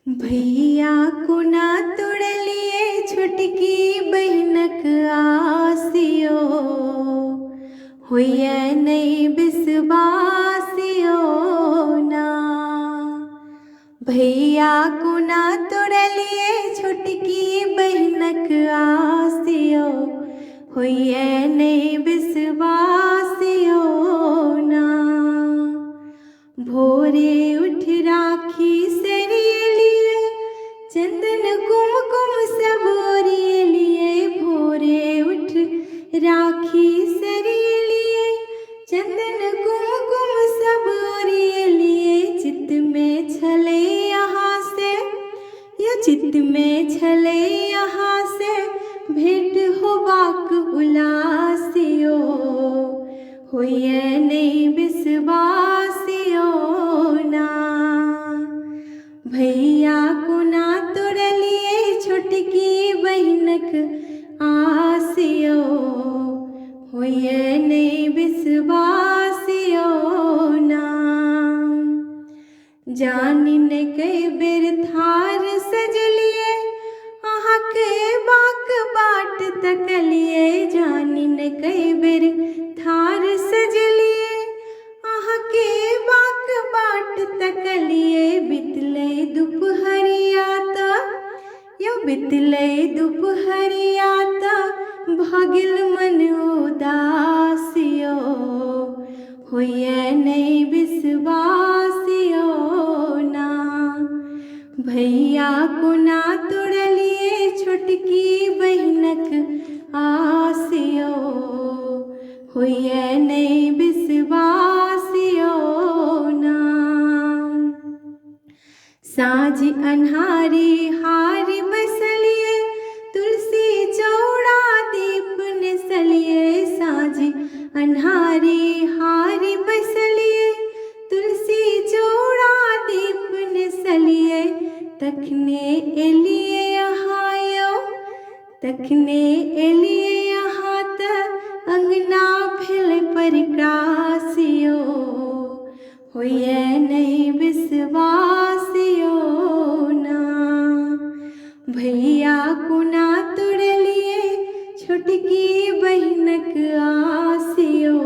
भैया को ना तोड़लिए छोटकी बहिनक आसियो, होइए नहीं बिसवासियो ना। भैया को ना तोड़लिए छोटकी बहिनक आसियो, होइए नहीं बिसवासियो ना। भोरे उठ राखी सरियलिए, चंदन कुमकुम सब ओरियलिए। भोरे उठ राखी सरियलिए, चंदन कुमकुम सब ओरियलिए। चित्त में छले यहाँ से, या चित्त में छले यहाँ से, भेंट होबाक उलासियो, होइए नहीं बिसवासियो ना। भैया को ना तोड़लिए छोटकी बहिनक आसियो, होइए नहीं बिसवासियो ना। जानिन कई बेर थार सजलिए, अहाँ के बाक बाट तकलिए। जानिन कई बेर थार सजलिए, अहाँ के बाक बाट तकलिए। बितले दुपहरिया त, यो बितले दुपहरिया त, भगिल मन उदासियो, होइए नहीं बिसवासियो ना। भैया को ना तोड़लिए छोटकी बहिनक आसियो, होइए नहीं बिसवासियो ना। साँझ अन्हारी हारी बसलिए, तुलसी चौड़ा दीप नेसलिए। साँझ अन्हारी हारी बसलिए, तुलसी चौड़ा दीप नेसलिए। तखने एलिए यहाँ यो, तखने एलिए यहाँ त, अंगना भेल परिक्रासियो, होइए नहीं बिसवासियो ना। भैया को ना तोड़लिए छोटकी बहिनक आसियो,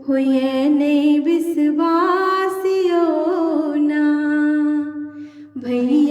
होइए नहीं बिसवासियो ना। भैया